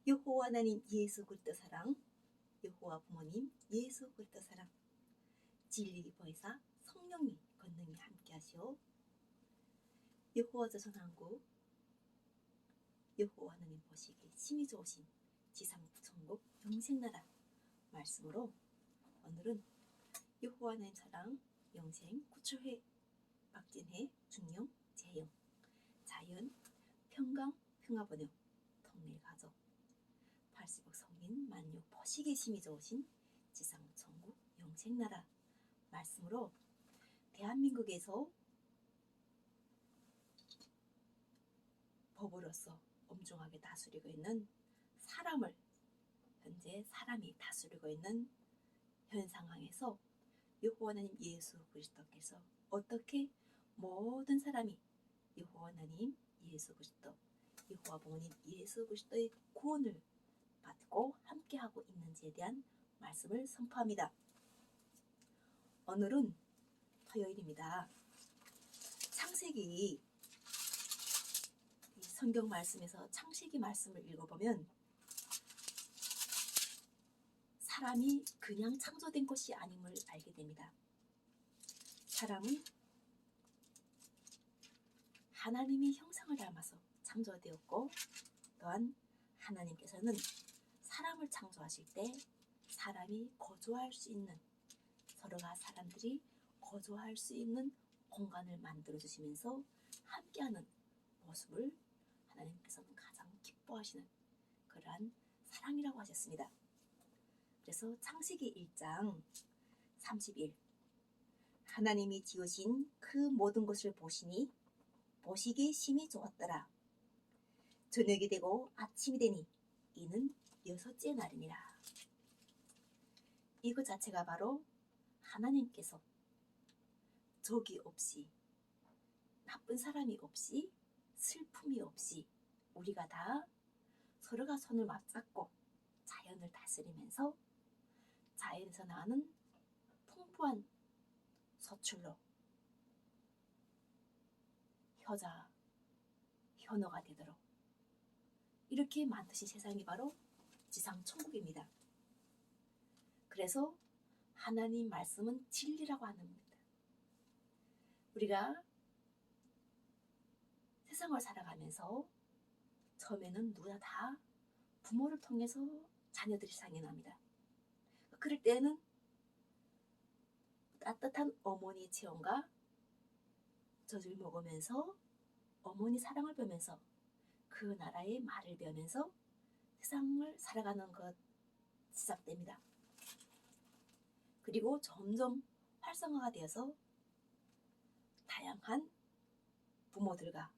여호와 하나님 예수 그리스도 사랑, 여호와 부모님 예수 그리스도 사랑, 진리 보혜사 성령이 권능이 함께하시오. 여호와 조선왕국 여호와 하나님 보시기에 심히 좋으신 지상 천국 영생나라 말씀으로 오늘은 여호와 하나님 사랑 영생 구초회 박진혜 중령 재영 자연 평강 평화번영 통일가족 80억 성민 만유 보시기에 심히 좋으신 지상 천국 영생나라 말씀으로 대한민국에서 법으로서 엄중하게 다스리고 있는 사람을 현재 사람이 다스리고 있는 현 상황에서 여호와 하나님 예수 그리스도께서 어떻게 모든 사람이 여호와 하나님 예수 그리스도 여호와 부모님 예수 그리스도의 구원을 받고 함께하고 있는지에 대한 말씀을 선포합니다. 오늘은 토요일입니다. 창세기 성경 말씀에서 창세기 말씀을 읽어보면 사람이 그냥 창조된 것이 아님을 알게 됩니다. 사람은 하나님의 형상을 닮아서 창조되었고 또한 하나님께서는 사람을 창조하실 때 사람이 거주할 수 있는 서로가 사람들이 거주할 수 있는 공간을 만들어 주시면서 함께하는 모습을 하나님께서는 가장 기뻐하시는 그러한 사랑이라고 하셨습니다. 그래서 창세기 1장 30일 하나님이 지으신 그 모든 것을 보시니 보시기에 심히 좋았더라. 저녁이 되고 아침이 되니 이는 6째 날이니라. 이것 자체가 바로 하나님께서 적이 없이 나쁜 사람이 없이 슬픔이 없이 우리가 다 서로가 손을 맞잡고 자연을 다스리면서 자연에서 나는 풍부한 소출로 효자, 효노가 되도록 이렇게 만드신 세상이 바로 지상 천국입니다. 그래서 하나님 말씀은 진리라고 하는 겁니다. 우리가 세상을 살아가면서 처음에는 누구나 다 부모를 통해서 자녀들이 상이 납니다. 그럴 때는 따뜻한 어머니의 체온과 젖을 먹으면서 어머니 사랑을 배우면서 그 나라의 말을 배우면서 세상을 살아가는 것 시작됩니다. 그리고 점점 활성화가 되어서 다양한 부모들과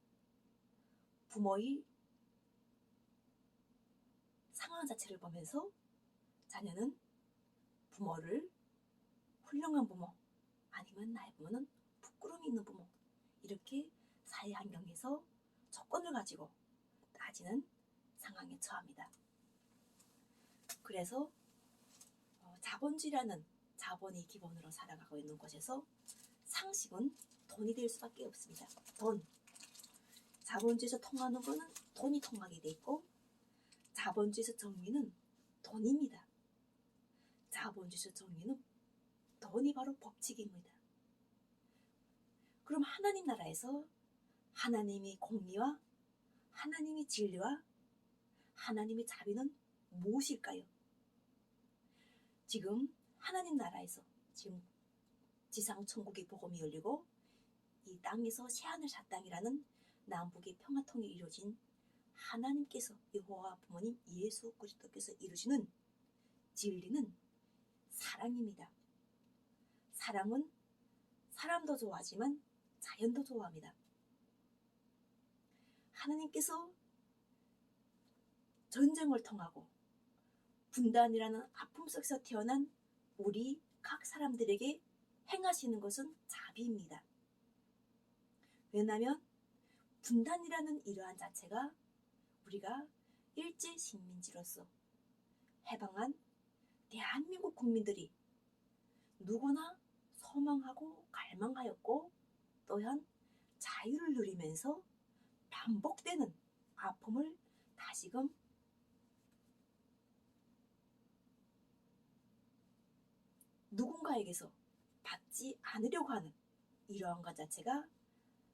부모의 상황 자체를 보면서 자녀는 부모를 훌륭한 부모 아니면 나의 부모는 부끄러움이 있는 부모 이렇게 사회 환경에서 조건을 가지고 따지는 상황에 처합니다. 그래서 자본주의라는 자본이 기본으로 살아가고 있는 곳에서 상식은 돈이 될 수밖에 없습니다. 돈. 자본주의에서 통하는 거는 돈이 통하게 돼 있고 자본주의에서 정의는 돈입니다. 자본주의에서 정의는 돈이 바로 법칙입니다. 그럼 하나님 나라에서 하나님의 공의와 하나님의 진리와 하나님의 자비는 무엇일까요? 지금 하나님 나라에서 지금 지상 천국의 복음이 열리고 이 땅에서 새하늘 새 땅이라는 남북의 평화통일이 이루어진 하나님께서 여호와 부모님 예수 그리스도께서 이루시는 진리는 사랑입니다. 사랑은 사람도 좋아하지만 자연도 좋아합니다. 하나님께서 전쟁을 통하고 분단이라는 아픔 속에서 태어난 우리 각 사람들에게 행하시는 것은 자비입니다. 왜냐하면 분단이라는 이러한 자체가 우리가 일제 식민지로서 해방한 대한민국 국민들이 누구나 소망하고 갈망하였고 또한 자유를 누리면서 반복되는 아픔을 다시금 누군가에게서 받지 않으려고 하는 이러한 것 자체가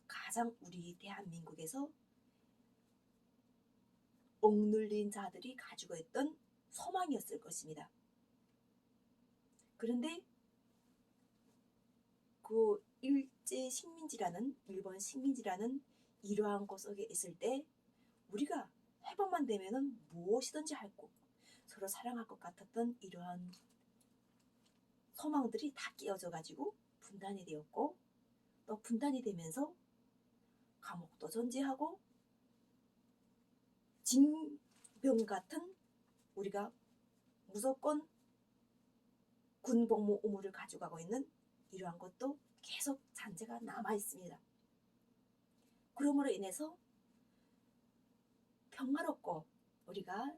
가장 우리 대한민국에서 억눌린 자들이 가지고 있던 소망이었을 것입니다. 그런데 그 일제 식민지라는 일본 식민지라는 이러한 것 속에 있을 때 우리가 회복만 되면은 무엇이든지 할 것, 서로 사랑할 것 같았던 이러한 소망들이 다 깨어져 가지고 분단이 되었고, 또 분단이 되면서 감옥도 존재하고 징병 같은 우리가 무조건 군복무 의무를 가져가고 있는 이러한 것도 계속 잔재가 남아 있습니다. 그러므로 인해서 평화롭고 우리가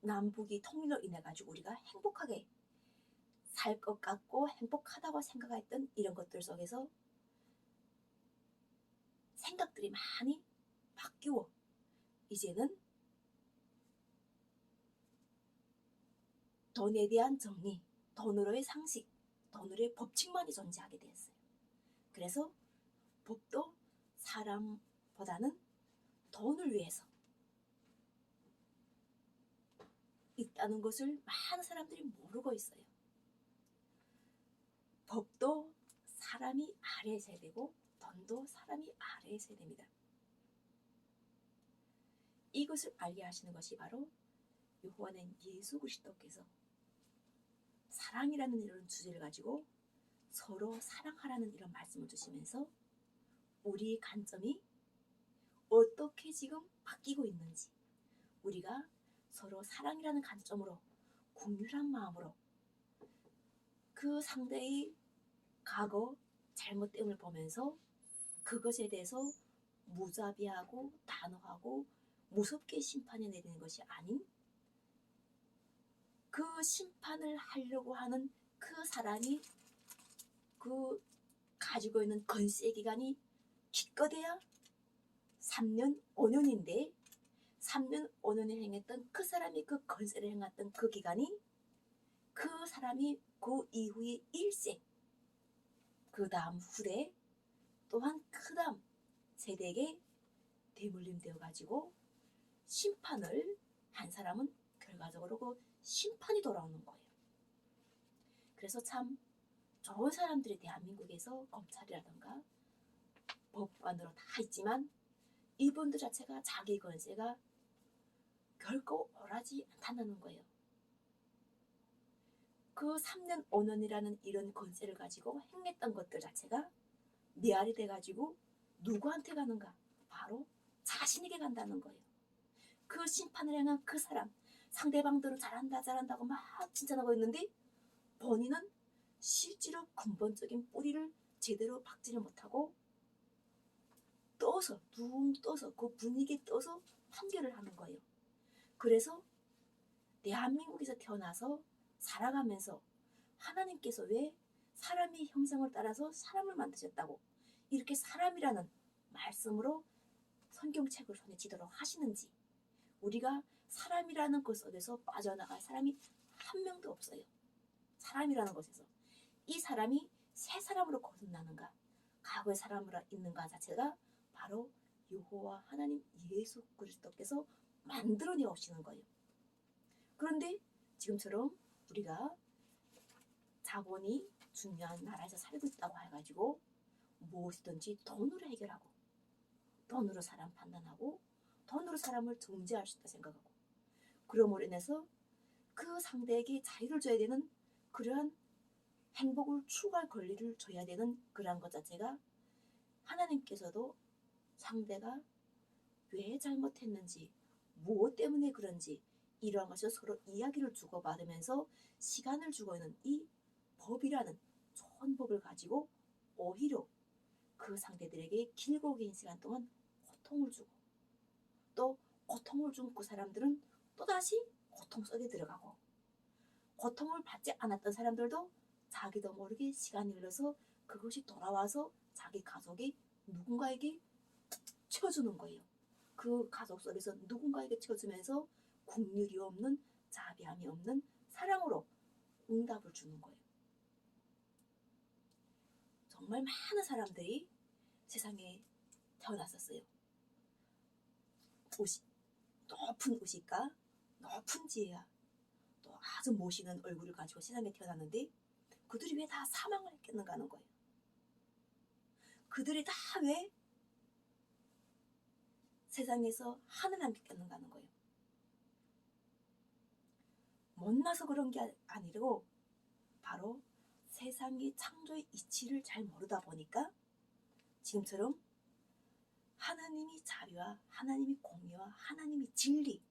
남북이 통일로 인해 가지고 우리가 행복하게 살 것 같고 행복하다고 생각했던 이런 것들 속에서 생각들이 많이 바뀌어 이제는 돈에 대한 정의, 돈으로의 상식, 돈으로의 법칙만이 존재하게 되었어요. 그래서 법도 사람보다는 돈을 위해서 있다는 것을 많은 사람들이 모르고 있어요. 법도 사람이 아래에 서야 되고 돈도 사람이 아래에 서야 됩니다. 이것을 알게 하시는 것이 바로 요한은 예수 그리스도께서 사랑이라는 이런 주제를 가지고 서로 사랑하라는 이런 말씀을 주시면서 우리의 관점이 어떻게 지금 바뀌고 있는지, 우리가 서로 사랑이라는 관점으로 긍휼한 마음으로 그 상대의 과거 잘못됨을 보면서 그것에 대해서 무자비하고 단호하고 무섭게 심판을 내리는 것이 아닌, 그 심판을 하려고 하는 그 사람이 그 가지고 있는 권세 기간이 기껏해야 3년, 5년인데 3년, 5년을 행했던 그 사람이 그 권세를 행했던 그 기간이 그 사람이 그 이후에 일세, 그 다음 후대, 또한 그 다음 세대에게 대물림되어 가지고 심판을 한 사람은 결과적으로 그 심판이 돌아오는 거예요. 그래서 참 좋은 사람들이 대한민국에서 검찰이라든가 법관으로 다 있지만 이분들 자체가 자기 권세가 결코 옳지 않다는 거예요. 그 3년, 5년이라는 이런 권세를 가지고 행했던 것들 자체가 메아리 돼가지고 누구한테 가는가? 바로 자신에게 간다는 거예요. 그 심판을 행한 그 사람, 상대방들은 잘한다 잘한다고 막 칭찬하고 있는데 본인은 실제로 근본적인 뿌리를 제대로 박지를 못하고 떠서 둥 떠서 그 분위기에 떠서 판결을 하는 거예요. 그래서 대한민국에서 태어나서 살아가면서 하나님께서 왜 사람의 형상을 따라서 사람을 만드셨다고 이렇게 사람이라는 말씀으로 성경책을 손에 쥐도록 하시는지, 우리가 사람이라는 것 속에서 빠져나갈 사람이 한 명도 없어요. 사람이라는 것에서 이 사람이 새 사람으로 거듭나는가 과거의 사람으로 있는가 자체가 바로 여호와 하나님 예수 그리스도께서 만들어내 오시는 거예요. 그런데 지금처럼 우리가 자본이 중요한 나라에서 살고 있다고 해가지고 무엇이든지 돈으로 해결하고 돈으로 사람 판단하고 돈으로 사람을 정죄할 수 있다 생각하고, 그러므로 인해서 그 상대에게 자유를 줘야 되는 그러한 행복을 추구할 권리를 줘야 되는 그러한 것 자체가 하나님께서도 상대가 왜 잘못했는지 무엇 때문에 그런지 이러한 것을 서로 이야기를 주고받으면서 시간을 주고 있는 이 법이라는 좋은 법을 가지고 오히려 그 상대들에게 길고 긴 시간 동안 고통을 주고, 또 고통을 준 그 사람들은 또다시 고통 속에 들어가고, 고통을 받지 않았던 사람들도 자기도 모르게 시간이 흘러서 그것이 돌아와서 자기 가족이 누군가에게 쳐주는 거예요. 그 가족 속에서 누군가에게 쳐주면서 긍휼이 없는, 자비함이 없는 사랑으로 응답을 주는 거예요. 정말 많은 사람들이 세상에 태어났었어요. 높은 의식과 높은 지혜와 또 아주 멋있는 얼굴을 가지고 세상에 태어났는데 그들이 왜 다 사망을 했겠는가 하는 거예요. 그들이 다 왜 세상에서 하늘 안 겠는가 하는 거예요. 못나서 그런 게 아니고 바로 세상의 창조의 이치를 잘 모르다 보니까 지금처럼 하나님이 자유와 하나님이 공의와 하나님이 진리,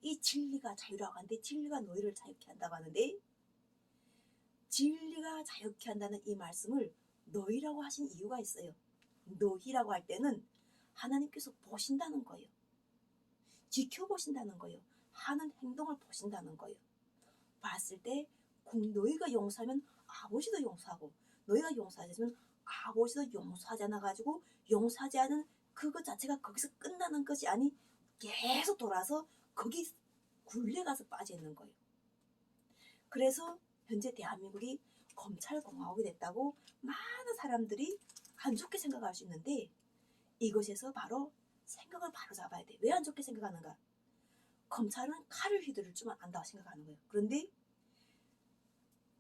이 진리가 자유라고 하는데 진리가 너희를 자유케 한다고 하는데 진리가 자유케 한다는 이 말씀을 너희라고 하신 이유가 있어요. 너희라고 할 때는 하나님께서 보신다는 거예요. 지켜보신다는 거예요. 하는 행동을 보신다는 거예요. 봤을 때 너희가 용서하면 아버지도 용서하고 너희가 용서하지 않으면 아버지도 용서하지 않아가지고 용서하지 않은 그것 자체가 거기서 끝나는 것이 아니 계속 돌아서 거기 굴레가서 빠져 있는 거예요. 그래서 현재 대한민국이 검찰공화국이 됐다고 많은 사람들이 안 좋게 생각할 수 있는데 이것에서 바로 생각을 바로 잡아야 돼. 왜 안 좋게 생각하는가? 검찰은 칼을 휘두를 줄만 안다고 생각하는 거예요. 그런데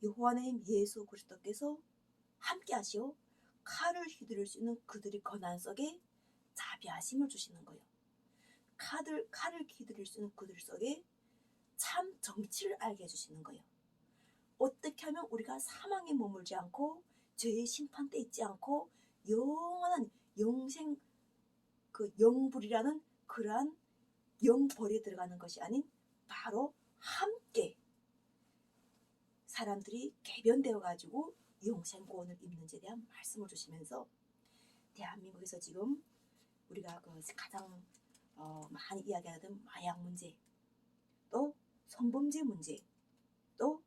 여호와 하나님 예수 그리스도께서 함께 하시어 칼을 휘두를 수 있는 그들의 고난 속에 자비하심을 주시는 거예요. 칼을 휘두를 수 있는 그들 속에 참 정치를 알게 해주시는 거예요. 어떻게 하면 우리가 사망에 머물지 않고 죄의 심판대 있지 않고 영원한 영생 그 영불이라는 그러한 영벌에 들어가는 것이 아닌 바로 함께 사람들이 개변되어 가지고 영생구원을 입는지에 대한 말씀을 주시면서 대한민국에서 지금 우리가 그 가장 많이 이야기하던 마약 문제, 또 성범죄 문제, 또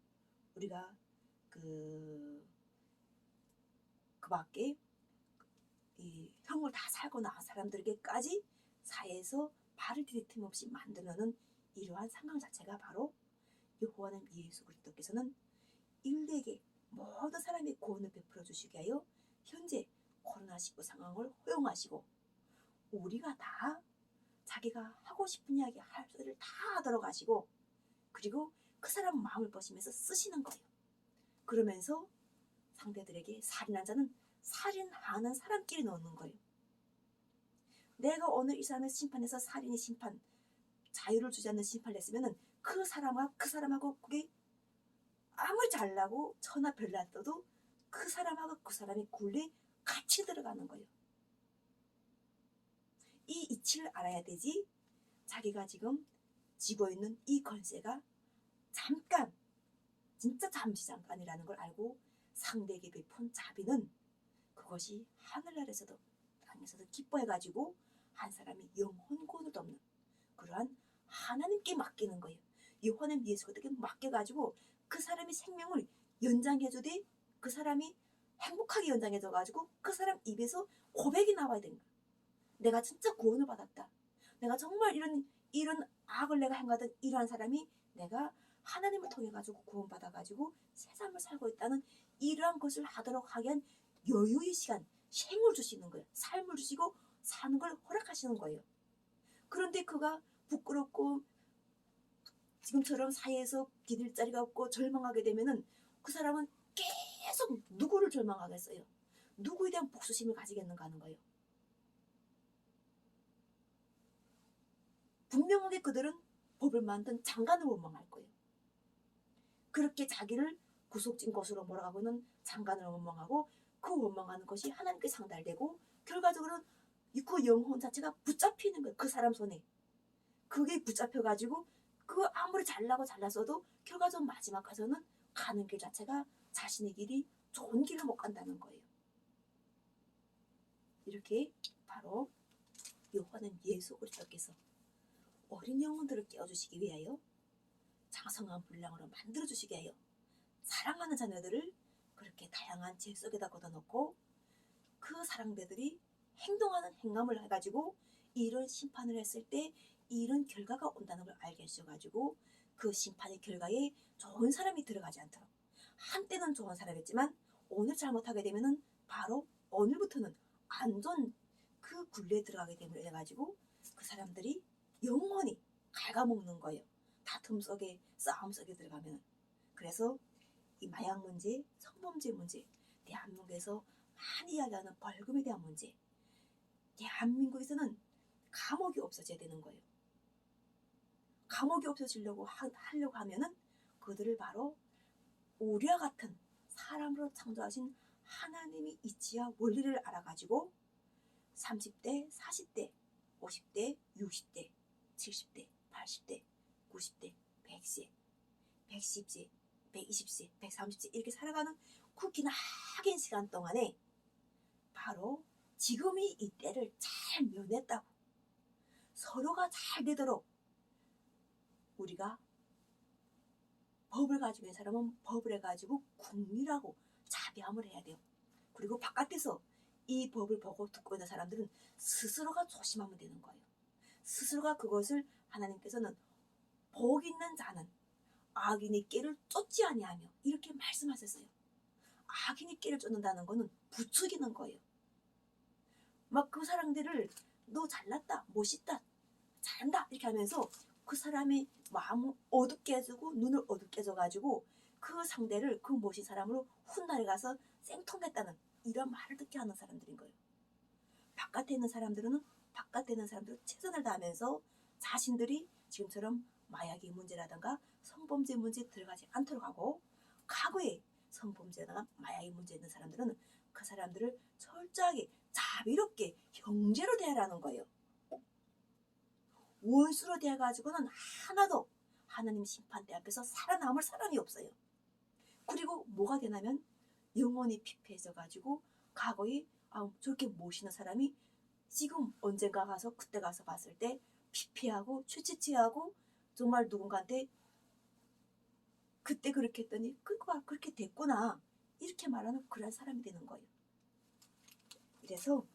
우리가 그 밖에 이 형을 다 살고 나온 사람들에게까지 사회에서 발을 디딜 틈 없이 만들어내는 이러한 상황 자체가 바로 여호와는 예수 그리스도께서는 인류에게 모든 사람의 구원을 베풀어 주시게 하여 현재 코로나19 상황을 허용하시고 우리가 다 자기가 하고 싶은 이야기 할 소리를 다 하도록 하시고 그리고 그 사람 마음을 보시면서 쓰시는 거예요. 그러면서 상대들에게 살인한 자는 살인하는 사람끼리 넣는 거예요. 내가 오늘 이 사람을 심판해서 살인의 심판, 자유를 주지 않는 심판을 했으면 그 사람하고 그게 아무리 잘나고 천하 별나 떠도 그 사람하고 그 사람의 굴레에 같이 들어가는 거예요. 이 이치를 알아야 되지 자기가 지금 쥐고 있는 이 권세가 잠깐 진짜 잠시 잠깐이라는 걸 알고 상대에게 베푼 자비는 그것이 하늘나라에서도 땅에서도 기뻐해가지고 한 사람이 영혼 구원을 돕는 그러한 하나님께 맡기는 거예요. 여호와는 예수 그리스도께 맡겨가지고 그 사람의 생명을 연장해주되 그 사람이 행복하게 연장해줘가지고 그 사람 입에서 고백이 나와야 된다. 내가 진짜 구원을 받았다. 내가 정말 이런 악을 내가 행하던 이러한 사람이 내가 하나님을 통해 가지고 구원받아가지고 세상을 살고 있다는 이러한 것을 하도록 하게 한 여유의 시간, 생을 주시는 거예요. 삶을 주시고 사는 걸 허락하시는 거예요. 그런데 그가 부끄럽고 지금처럼 사회에서 기댈 자리가 없고 절망하게 되면은 그 사람은 계속 누구를 절망하겠어요? 누구에 대한 복수심을 가지겠는가 하는 거예요. 분명하게 그들은 법을 만든 장관을 원망할 거예요. 그렇게 자기를 구속진 것으로 몰아가고는 장관을 원망하고 그 원망하는 것이 하나님께 상달되고 결과적으로는 그 영혼 자체가 붙잡히는 거예요. 그 사람 손에. 그게 붙잡혀가지고 그 아무리 잘났어도 결과적으로 마지막 가서는 가는 길 자체가 자신의 길이 좋은 길로 못 간다는 거예요. 이렇게 바로 여호와는 예수 그리스도께서 어린 영혼들을 깨워주시기 위하여 장성한 분량으로 만들어주시게 하여 사랑하는 자녀들을 그렇게 다양한 죄 속에다 걷어놓고 그 사랑대들이 행동하는 행함을 해가지고 이런 심판을 했을 때 이런 결과가 온다는 걸 알게 하셔가지고 그 심판의 결과에 좋은 사람이 들어가지 않도록 한때는 좋은 사람이었지만 오늘 잘못하게 되면은 바로 오늘부터는 안 좋은 그 굴레에 들어가게 되면 해가지고 그 사람들이 영원히 갉아먹는 거예요. 다툼 속에 싸움 속에 들어가면. 그래서 이 마약 문제, 성범죄 문제, 대한민국에서 많이 이야기하는 벌금에 대한 문제, 대한민국에서는 감옥이 없어져야 되는 거예요. 감옥이 없어지려고 하려고 하면은 그들을 바로 우리와 같은 사람으로 창조하신 하나님의 이치와 원리를 알아가지고 30대, 40대, 50대, 60대, 70대, 80대, 90대, 100세, 110세, 120세, 130세 이렇게 살아가는 그 기나긴 시간 동안에 바로 지금이 이 때를 잘 면했다고 서로가 잘 되도록 우리가 법을 가지고 있는 사람은 법을 해가지고 국리라고 자비함을 해야 돼요. 그리고 바깥에서 이 법을 보고 듣고 있는 사람들은 스스로가 조심하면 되는 거예요. 스스로가 그것을 하나님께서는 복 있는 자는 악인의 깨를 쫓지 아니하며 이렇게 말씀하셨어요. 악인의 깨를 쫓는다는 거는 부추기는 거예요. 막 그 사람들을 너 잘났다, 멋있다, 잘한다 이렇게 하면서 그 사람의 마음을 어둡게 해주고 눈을 어둡게 해줘가지고 그 상대를 그 멋진 사람으로 훗날에 가서 생통했다는 이런 말을 듣게 하는 사람들인 거예요. 바깥에 있는 사람들은 바깥에 있는 사람들 최선을 다하면서 자신들이 지금처럼 마약의 문제라든가 성범죄 문제에 들어가지 않도록 하고 과거에 성범죄나 마약의 문제 있는 사람들은 그 사람들을 철저하게 자비롭게 형제로 대하라는 거예요. 원수로 대해가지고는 하나도 하나님 심판대 앞에서 살아남을 사람이 없어요. 그리고 뭐가 되냐면 영혼이 피폐해져가지고 과거에 저렇게 모시는 사람이 지금 언젠가 가서 그때 가서 봤을 때 피폐하고 취취하고 정말 누군가한테 그때 그렇게 했더니 그렇게 됐구나 이렇게 말하는 그런 사람이 되는 거예요. 그래서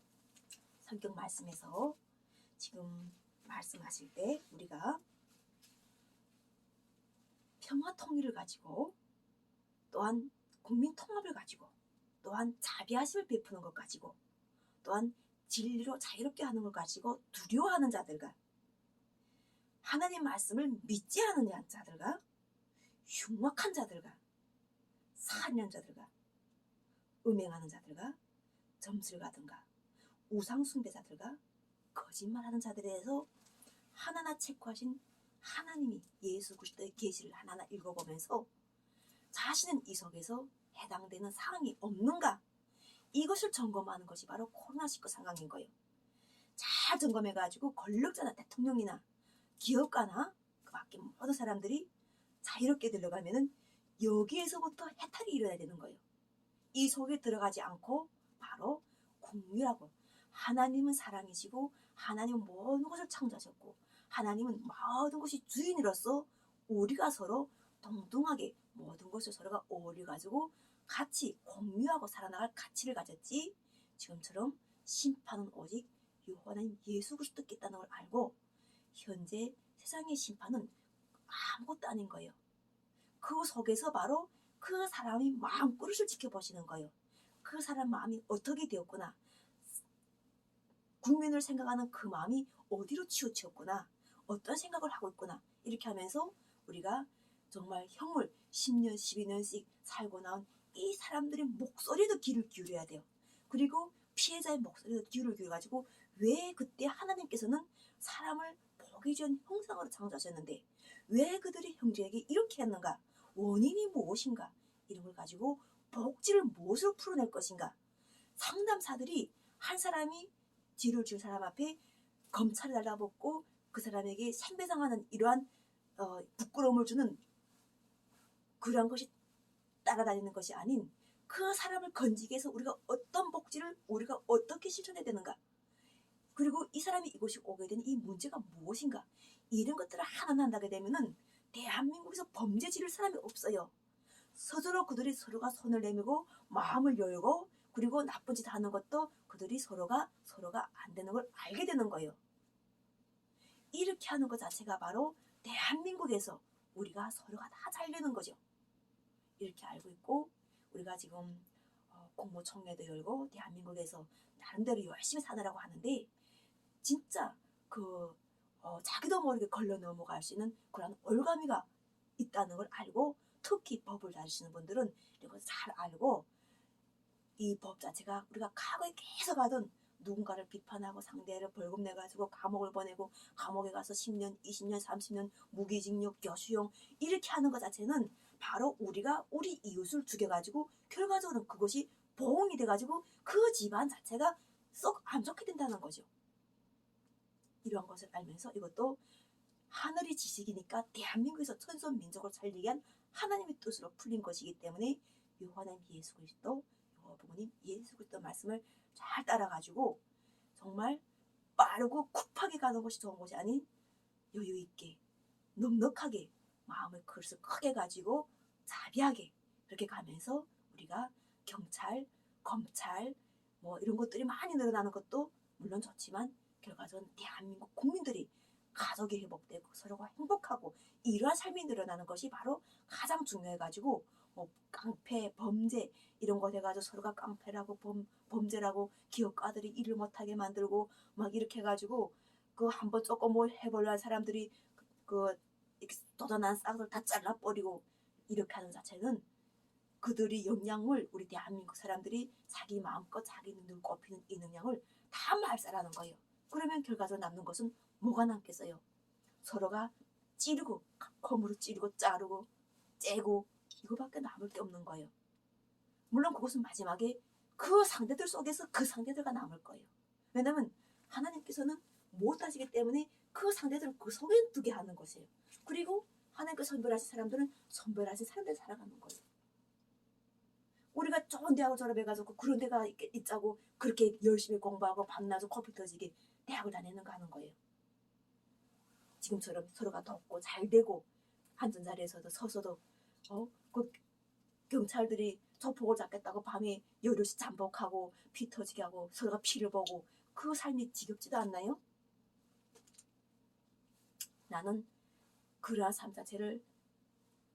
성경 말씀에서 지금 말씀하실 때 우리가 평화 통일을 가지고 또한 국민 통합을 가지고 또한 자비하심을 베푸는 것 가지고 또한 진리로 자유롭게 하는 것 가지고 두려워하는 자들과 하나님 말씀을 믿지 않는 자들과 흉악한 자들과 살인하는 자들과 음행하는 자들과 점술 가든가 우상 숭배자들과 거짓말하는 자들에 대해서 하나하나 체크하신 하나님이 예수 그리스도의 계시를 하나하나 읽어보면서 자신은 이 속에서 해당되는 사항이 없는가 이것을 점검하는 것이 바로 코로나19 상황인 거예요. 잘 점검해가지고 권력자나 대통령이나 기업가나 그 밖에 모든 사람들이 자유롭게 들어가면은 여기에서부터 해탈이 일어나야 되는 거예요. 이 속에 들어가지 않고 바로 공유라고 하나님은 사랑이시고 하나님은 모든 것을 창조하셨고 하나님은 모든 것이 주인으로서 우리가 서로 동등하게 모든 것을 서로가 어울려가지고 같이 공유하고 살아나갈 가치를 가졌지 지금처럼 심판은 오직 하나님 예수 그리스도께 있다는 걸 알고 현재 세상의 심판은 아무것도 아닌 거예요. 그 속에서 바로 그 사람이 마음그릇을 지켜보시는 거예요. 그 사람 마음이 어떻게 되었구나. 국민을 생각하는 그 마음이 어디로 치우쳤구나. 어떤 생각을 하고 있구나. 이렇게 하면서 우리가 정말 형을 10년, 12년씩 살고 나온 이 사람들의 목소리도 귀를 기울여야 돼요. 그리고 피해자의 목소리도 귀를 기울여가지고 왜 그때 하나님께서는 사람을 보기 전 형상으로 창조하셨는데 왜 그들이 형제에게 이렇게 했는가? 원인이 무엇인가? 이런 걸 가지고 복지를 무엇으로 풀어낼 것인가? 상담사들이 한 사람이 뒤를 줄 사람 앞에 검찰을 달라붙고 그 사람에게 생배상하는 이러한 부끄러움을 주는 그런 것이 따라다니는 것이 아닌 그 사람을 건지기 위해서 우리가 어떤 복지를 우리가 어떻게 실천해야 되는가? 그리고 이 사람이 이곳이 오게 된 이 문제가 무엇인가? 이런 것들을 하나하나 한다게 되면은 대한민국에서 범죄 지를 사람이 없어요. 서로 그들이 서로가 손을 내밀고 마음을 열고 그리고 나쁜 짓 하는 것도 그들이 서로가 안 되는 걸 알게 되는 거예요. 이렇게 하는 것 자체가 바로 대한민국에서 우리가 서로가 다 잘 되는 거죠. 이렇게 알고 있고, 우리가 지금 공모총회도 열고 대한민국에서 나름대로 열심히 사느라고 하는데, 진짜 자기도 모르게 걸러 넘어갈 수 있는 그런 올가미가 있다는 걸 알고, 특히 법을 다루시는 분들은 이걸 잘 알고, 이 법 자체가 우리가 과거에 계속 하던 누군가를 비판하고 상대를 벌금 내가지고 감옥을 보내고 감옥에 가서 10년, 20년, 30년 무기징역, 여수용 이렇게 하는 것 자체는 바로 우리가 우리 이웃을 죽여가지고 결과적으로 그것이 보응이 돼가지고 그 집안 자체가 썩 안 좋게 된다는 거죠. 이러한 것을 알면서 이것도 하늘의 지식이니까 대한민국에서 천선 민족을 살리기 위한 하나님의 뜻으로 풀린 것이기 때문에 요한의 예수 그리스도, 부모님 예수 그리스도 말씀을 잘 따라가지고 정말 빠르고 급하게 가는 것이 좋은 것이 아닌 여유 있게 넉넉하게 마음의 그릇을 크게 가지고 자비하게 그렇게 가면서 우리가 경찰, 검찰 뭐 이런 것들이 많이 늘어나는 것도 물론 좋지만 결과적으로 대한민국 국민들이 가족이 회복되고 서로가 행복하고 이러한 삶이 늘어나는 것이 바로 가장 중요해가지고 깡패, 범죄 이런 거 돼가지고 서로가 깡패라고 범죄라고 기업가들이 일을 못하게 만들고 막 이렇게 해가지고 그 한번 조금 뭐 해보려는 사람들이 그 도전한 싹을 다 잘라버리고 이렇게 하는 자체는 그들이 영향을 우리 대한민국 사람들이 자기 마음껏 자기 눈을 꼽히는 이 능력을 다 말살하는 거예요. 그러면 결과적으로 남는 것은 뭐가 남겠어요? 서로가 찌르고 검으로 찌르고 자르고 째고 이거밖에 남을 게 없는 거예요. 물론 그것은 마지막에 그 상대들 속에서 그 상대들가 남을 거예요. 왜냐하면 하나님께서는 못 하시기 때문에 그 상대들을 그 속에 두게 하는 것이에요. 그리고 하나님께서 선별하신 사람들은 선별하신 사람들 살아가는 거예요. 우리가 좋은 대학을 졸업해가지고 그런 데가 있자고 그렇게 열심히 공부하고 밤낮으로 커피 터지게 대학을 다니는가 하는 거예요. 지금처럼 서로가 돕고 잘 되고 앉은 자리에서도 서서도 그 경찰들이 조폭을 잡겠다고 밤에 여럿이 잠복하고 피 터지게 하고 서로가 피를 보고 그 삶이 지겹지도 않나요? 나는 그러한 삶 자체를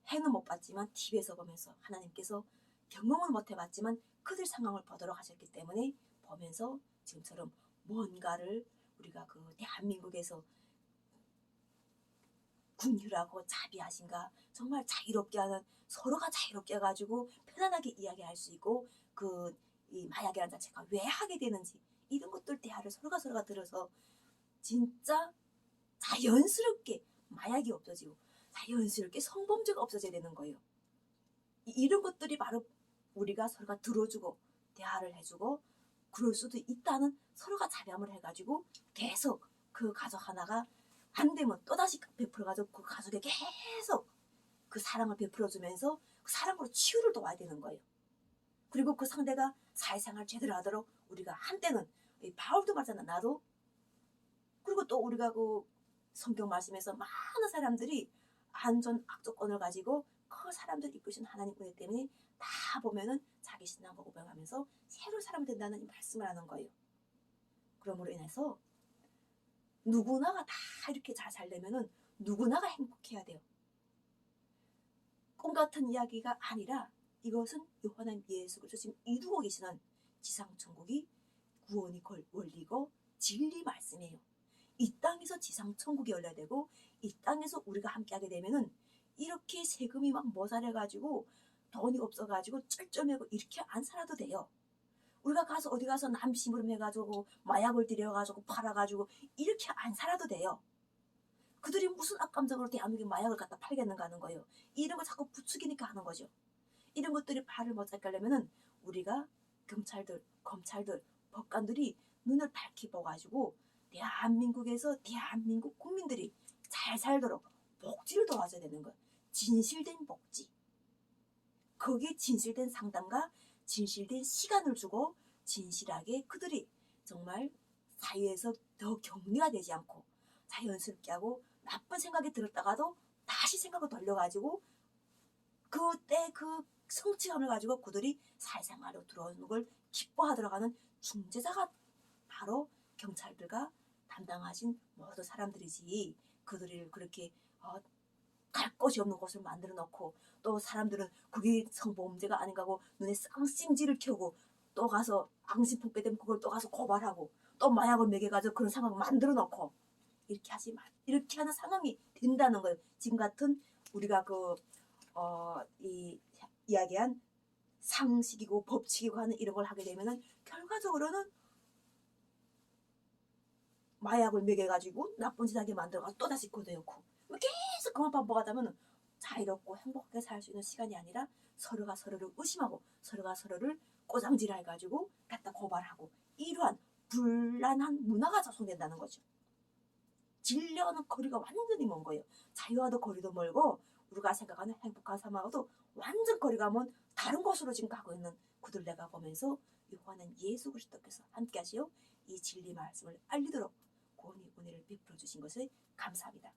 해는 못 봤지만 TV에서 보면서 하나님께서 경험은 못 해봤지만 그들 상황을 보도록 하셨기 때문에 보면서 지금처럼 뭔가를 우리가 그 대한민국에서 긍휼하고 자비하신가 정말 자유롭게 하는 서로가 자유롭게 해가지고 편안하게 이야기할 수 있고 이 마약이라는 자체가 왜 하게 되는지 이런 것들 대화를 서로가 들어서 진짜 자연스럽게 마약이 없어지고 자연스럽게 성범죄가 없어져야 되는 거예요. 이런 것들이 바로 우리가 서로가 들어주고 대화를 해주고 그럴 수도 있다는 서로가 자비함을 해가지고 계속 그 가족 하나가 안 되면 또다시 베풀어가지고 그 가족에 계속 그 사랑을 베풀어주면서 그 사랑으로 치유를 도와야 되는 거예요. 그리고 그 상대가 사회생활 제대로 하도록 우리가 한때는 바울도 말잖아 나도. 그리고 또 우리가 그 성경 말씀에서 많은 사람들이 안전 악조건을 가지고 그 사람들 이끄신 하나님 은혜 때문에 다 보면은 자기 신앙과 고백하면서 새로운 사람이 된다는 이 말씀을 하는 거예요. 그러므로 인해서 누구나가 다 이렇게 잘 살려면은 누구나가 행복해야 돼요. 꿈 같은 이야기가 아니라 이것은 하나님 예수 그리스도 지금 이루고 계시는 지상천국이 구원이 원리고 진리 말씀이에요. 이 땅에서 지상천국이 열려야 되고 이 땅에서 우리가 함께하게 되면은 이렇게 세금이 막 모자라가지고 돈이 없어가지고 쩔쩔매고 이렇게 안 살아도 돼요. 우리가 가서 어디 가서 남심으로 해가지고 마약을 들여가지고 팔아가지고 이렇게 안 살아도 돼요. 그들이 무슨 악감정으로 대한민국에 마약을 갖다 팔겠는가 하는 거예요. 이런 거 자꾸 부추기니까 하는 거죠. 이런 것들이 발을 못 잡게 하려면은 우리가 경찰들, 검찰들, 법관들이 눈을 밝히 보가지고 대한민국에서 대한민국 국민들이 잘 살도록 복지를 도와줘야 되는 거예요. 진실된 복지. 거기에 진실된 상담과 진실된 시간을 주고 진실하게 그들이 정말 사회에서 더 격리가 되지 않고 자연스럽게 하고 나쁜 생각이 들었다가도 다시 생각을 돌려가지고 그때 그 성취감을 가지고 그들이 사회생활로 들어오는 걸 기뻐하도록 하는 중재자가 바로 경찰들과 담당하신 모든 사람들이지 그들을 그렇게 갈 곳이 없는 곳을 만들어 놓고, 또 사람들은 그게 성범죄가 아닌가 하고 눈에 쌍심지를 켜고 또 가서 앙심 품게 되면 그걸 또 가서 고발하고 또 마약을 먹여가지고 그런 상황을 만들어 놓고, 이렇게 하지 마. 이렇게 하는 상황이 된다는 거예요. 지금 같은 우리가 이 이야기한 상식이고 법칙이고 하는 이런 걸 하게 되면은 결과적으로는 마약을 먹여가지고 나쁜 짓 하게 만들어가지고 또다시 고도놓고 계속 그만 반복하다면 자유롭고 행복하게 살 수 있는 시간이 아니라 서로가 서로를 의심하고 서로가 서로를 꼬장질해가지고 갖다 고발하고, 이러한 불란한 문화가 조성된다는 거죠. 진리와는 거리가 완전히 먼 거예요. 자유와도 거리도 멀고 우리가 생각하는 행복한 삶하고도 완전 거리가 먼 다른 곳으로 지금 가고 있는 그들 내가 보면서, 여호와는 예수 그리스도께서 함께 하시어 이 진리 말씀을 알리도록 구원의 은혜를 베풀어 주신 것을 감사합니다.